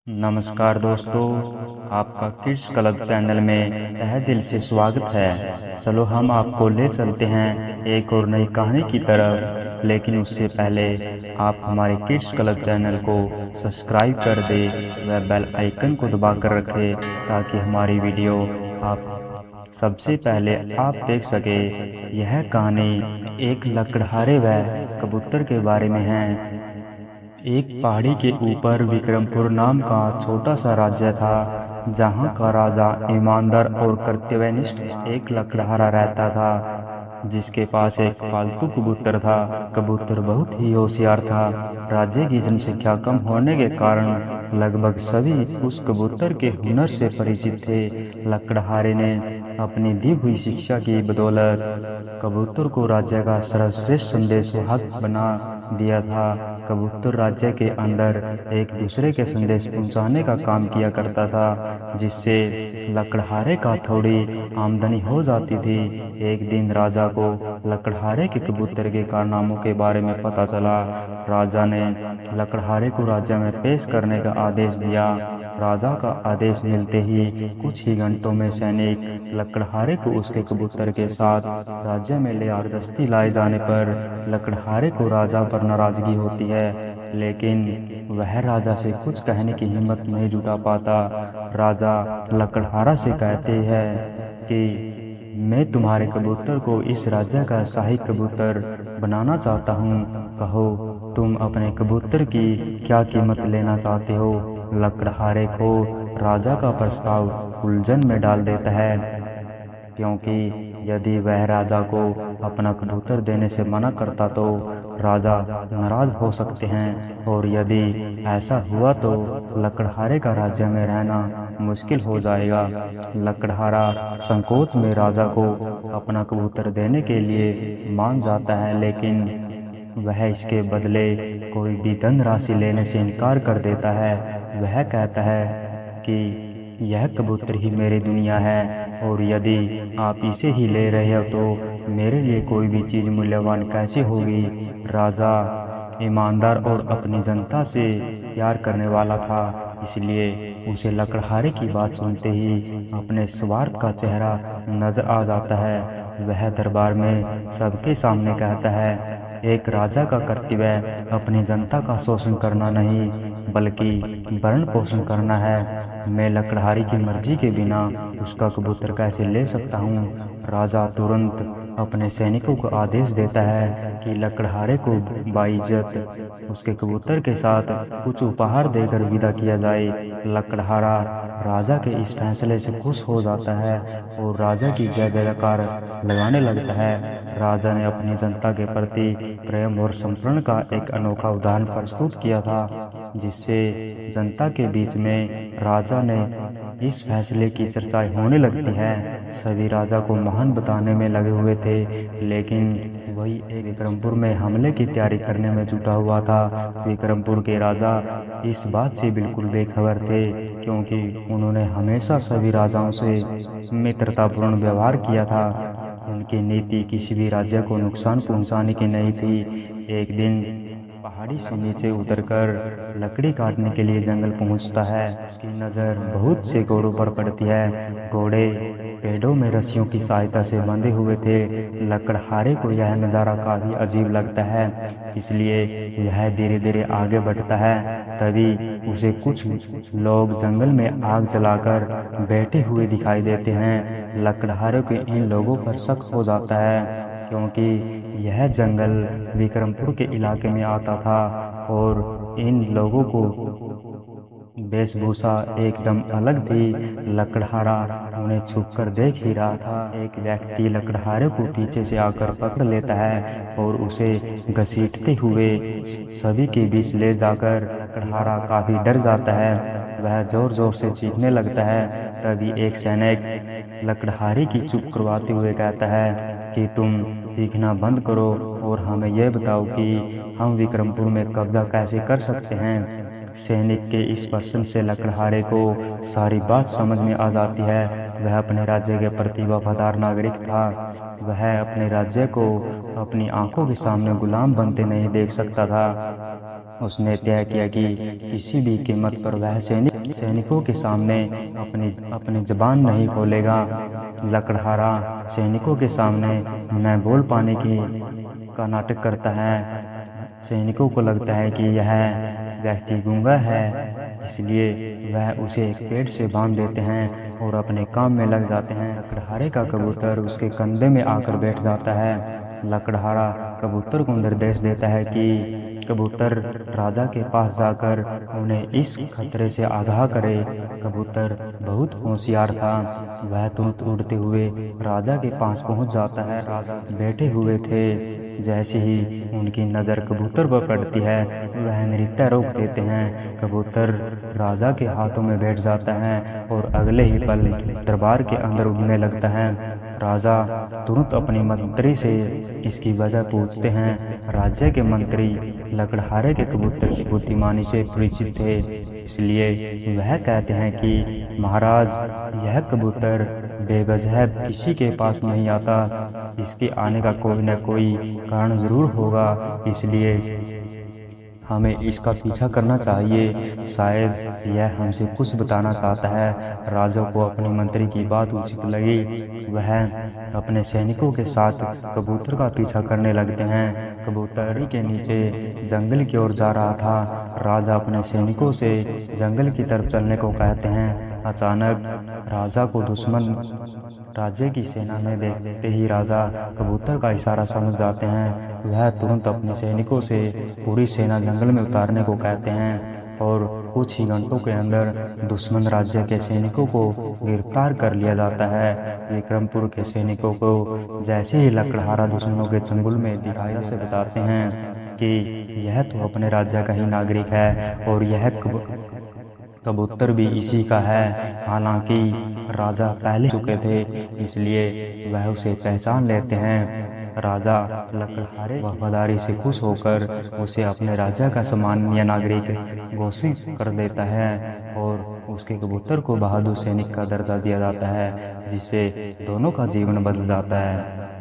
नमस्कार दोस्तों, आपका किड्स क्लब चैनल में तहे दिल से स्वागत है। चलो हम आपको ले चलते हैं एक और नई कहानी की तरफ। लेकिन उससे पहले आप हमारे किड्स क्लब चैनल को सब्सक्राइब कर दे व बेल आइकन को दबा कर रखें ताकि हमारी वीडियो आप सबसे पहले आप देख सके। यह कहानी एक लकड़हारे व कबूतर के बारे में है। एक पहाड़ी के ऊपर विक्रमपुर नाम का छोटा सा राज्य था, जहाँ का राजा ईमानदार और कर्तव्यनिष्ठ एक लकड़हारा रहता था, जिसके पास एक पालतू कबूतर था। कबूतर बहुत ही होशियार था। राज्य की जनसंख्या कम होने के कारण लगभग सभी उस कबूतर के हुनर से परिचित थे। लकड़हारे ने अपनी दी हुई शिक्षा की बदौलत कबूतर को राज्य का सर्वश्रेष्ठ संदेशवाहक बना दिया था। कबूतर राज्य के अंदर एक दूसरे के संदेश पहुंचाने का काम किया करता था, जिससे लकड़हारे का थोड़ी आमदनी हो जाती थी। एक दिन राजा को लकड़हारे के कबूतर के कारनामों के बारे में पता चला। राजा ने लकड़हारे को राज्य में पेश करने का आदेश दिया। राजा का आदेश मिलते ही कुछ ही घंटों में सैनिक लकड़हारे को उसके कबूतर के साथ राज्य में ले जबरदस्ती लाए जाने पर लकड़हारे को राजा पर नाराजगी होती है, लेकिन वह राजा से कुछ कहने की हिम्मत नहीं जुटा पाता। राजा लकड़हारा से कहते हैं कि मैं तुम्हारे कबूतर को इस राज्य का शाही कबूतर बनाना चाहता हूँ। कहो, तुम अपने कबूतर की क्या कीमत लेना चाहते हो? लकड़हारे को राजा का प्रस्ताव उलझन में डाल देता है, क्योंकि यदि वह राजा को अपना कबूतर देने से मना करता तो राजा नाराज हो सकते हैं, और यदि ऐसा हुआ तो लकड़हारे का राज्य में रहना मुश्किल हो जाएगा। लकड़हारा संकोच में राजा को अपना कबूतर देने के लिए मान जाता है, लेकिन वह इसके बदले कोई भी धनराशि लेने से इनकार कर देता है। वह कहता है कि यह कबूतर ही मेरी दुनिया है, और यदि आप इसे ही ले रहे हो तो मेरे लिए कोई भी चीज़ मूल्यवान कैसे होगी? राजा ईमानदार और अपनी जनता से प्यार करने वाला था, इसलिए उसे लकड़हारे की बात सुनते ही अपने स्वार्थ का चेहरा नजर आ जाता है। वह दरबार में सबके सामने कहता है, एक राजा का कर्तव्य अपनी जनता का शोषण करना नहीं, बल्कि भरण पोषण करना है। मैं लकड़हारी की मर्जी के बिना उसका कबूतर कैसे ले सकता हूँ? राजा तुरंत अपने सैनिकों को आदेश देता है कि लकड़हारे को बाइज्जत उसके कबूतर के साथ कुछ उपहार देकर विदा किया जाए। लकड़हारा राजा के इस फैसले से खुश हो जाता है और राजा की जय जयकार लगाने लगता है। राजा ने अपनी जनता के प्रति प्रेम और समर्पण का एक अनोखा उदाहरण प्रस्तुत किया था, जिससे जनता के बीच में राजा ने इस फैसले की चर्चाएं होने लगती है। सभी राजा को महान बताने में लगे हुए थे, लेकिन वही एक विक्रमपुर में हमले की तैयारी करने में जुटा हुआ था। विक्रमपुर के राजा इस बात से बिल्कुल बेखबर थे, क्योंकि उन्होंने हमेशा सभी राजाओं से मित्रतापूर्ण व्यवहार किया था। उनकी नीति किसी भी राज्य को नुकसान पहुंचाने की नहीं थी। एक दिन पहाड़ी से नीचे उतरकर लकड़ी काटने के लिए जंगल पहुंचता है। उसकी नज़र बहुत से घोड़ों पर पड़ती है। घोड़े पेड़ों में रस्सियों की सहायता से बंधे हुए थे। लकड़हारे को यह नज़ारा काफी अजीब लगता है, इसलिए यह धीरे धीरे आगे बढ़ता है। तभी उसे कुछ लोग जंगल में आग जलाकर बैठे हुए दिखाई देते हैं। लकड़हारे को इन लोगों पर शक हो जाता है, क्योंकि यह जंगल विक्रमपुर के इलाके में आता था और इन लोगों को वेशभूषा एकदम अलग थी। लकड़हारा उन्हें छुपकर देख ही रहा था। एक व्यक्ति लकड़हारे को पीछे से आकर पकड़ लेता है और उसे घसीटते हुए सभी के बीच ले जाकर लकड़हारा काफी डर जाता है। वह जोर जोर से चीखने लगता है। तभी एक सैनिक लकड़हारे की चुप करवाते हुए कहता है कि तुम चीखना बंद करो और हमें यह बताओ कि हम विक्रमपुर में कब्जा कैसे कर सकते हैं। सैनिक के इस प्रश्न से लकड़हारे को सारी बात समझ में आ जाती है। वह अपने राज्य के प्रति वफादार नागरिक था। वह अपने राज्य को अपनी आंखों के सामने गुलाम बनते नहीं देख सकता था। उसने तय किया कि किसी भी कीमत पर वह सैनिकों के सामने अपनी अपनी जबान नहीं खोलेगा। लकड़हारा सैनिकों के सामने न बोल पाने की का नाटक करता है। सैनिकों को लगता है कि यह व्यक्ति गूंगा है, इसलिए वह उसे एक पेड़ से बांध देते हैं और अपने काम में लग जाते हैं। लकड़हारे का कबूतर उसके कंधे में आकर बैठ जाता है। लकड़हारा कबूतर को निर्देश देता है कि कबूतर राजा के पास जाकर उन्हें इस खतरे से आगाह करे। कबूतर बहुत होशियार था। वह तुरंत उड़ते हुए राजा के पास पहुंच जाता है। राजा बैठे हुए थे। जैसे ही उनकी नज़र कबूतर पर पड़ती है, वह नृत्य रोक देते हैं। कबूतर राजा के हाथों में बैठ जाता है और अगले ही पल दरबार के अंदर उड़ने लगता है। राजा तुरंत अपनी मंत्री से इसकी वजह पूछते हैं। राज्य के मंत्री लकड़हारे के कबूतर की बुद्धिमानी से परिचित थे, इसलिए वह कहते हैं कि महाराज, यह कबूतर बेवजह किसी के पास नहीं आता। इसके आने का कोई न कोई कारण जरूर होगा, इसलिए हमें इसका पीछा करना चाहिए। शायद यह हमसे कुछ बताना चाहता है। राजा को अपने मंत्री की बात उचित लगी। वह अपने सैनिकों के साथ कबूतर का पीछा करने लगते हैं। कबूतर के नीचे जंगल की ओर जा रहा था। राजा अपने सैनिकों से जंगल की तरफ चलने को कहते हैं। अचानक राजा को दुश्मन राज्य की सेना में देखते ही राजा कबूतर का इशारा समझ जाते हैं। वह तुरंत अपने सैनिकों से पूरी सेना जंगल में उतारने को कहते हैं और कुछ ही घंटों के अंदर दुश्मन राज्य के सैनिकों को गिरफ्तार कर लिया जाता है। विक्रमपुर के सैनिकों को जैसे ही लकड़हारा दुश्मनों के चंगुल में दिखाई से बताते हैं कि यह तो अपने राज्य का ही नागरिक है और यह कबूतर भी इसी का है। हालांकि राजा पहले चुके थे, इसलिए वह उसे पहचान लेते हैं। राजा लकड़हारे वफादारी से खुश होकर उसे अपने राज्य का सम्मानीय नागरिक घोषित कर देता है और उसके कबूतर को बहादुर सैनिक का दर्जा दिया जाता है, जिससे दोनों का जीवन बदल जाता है।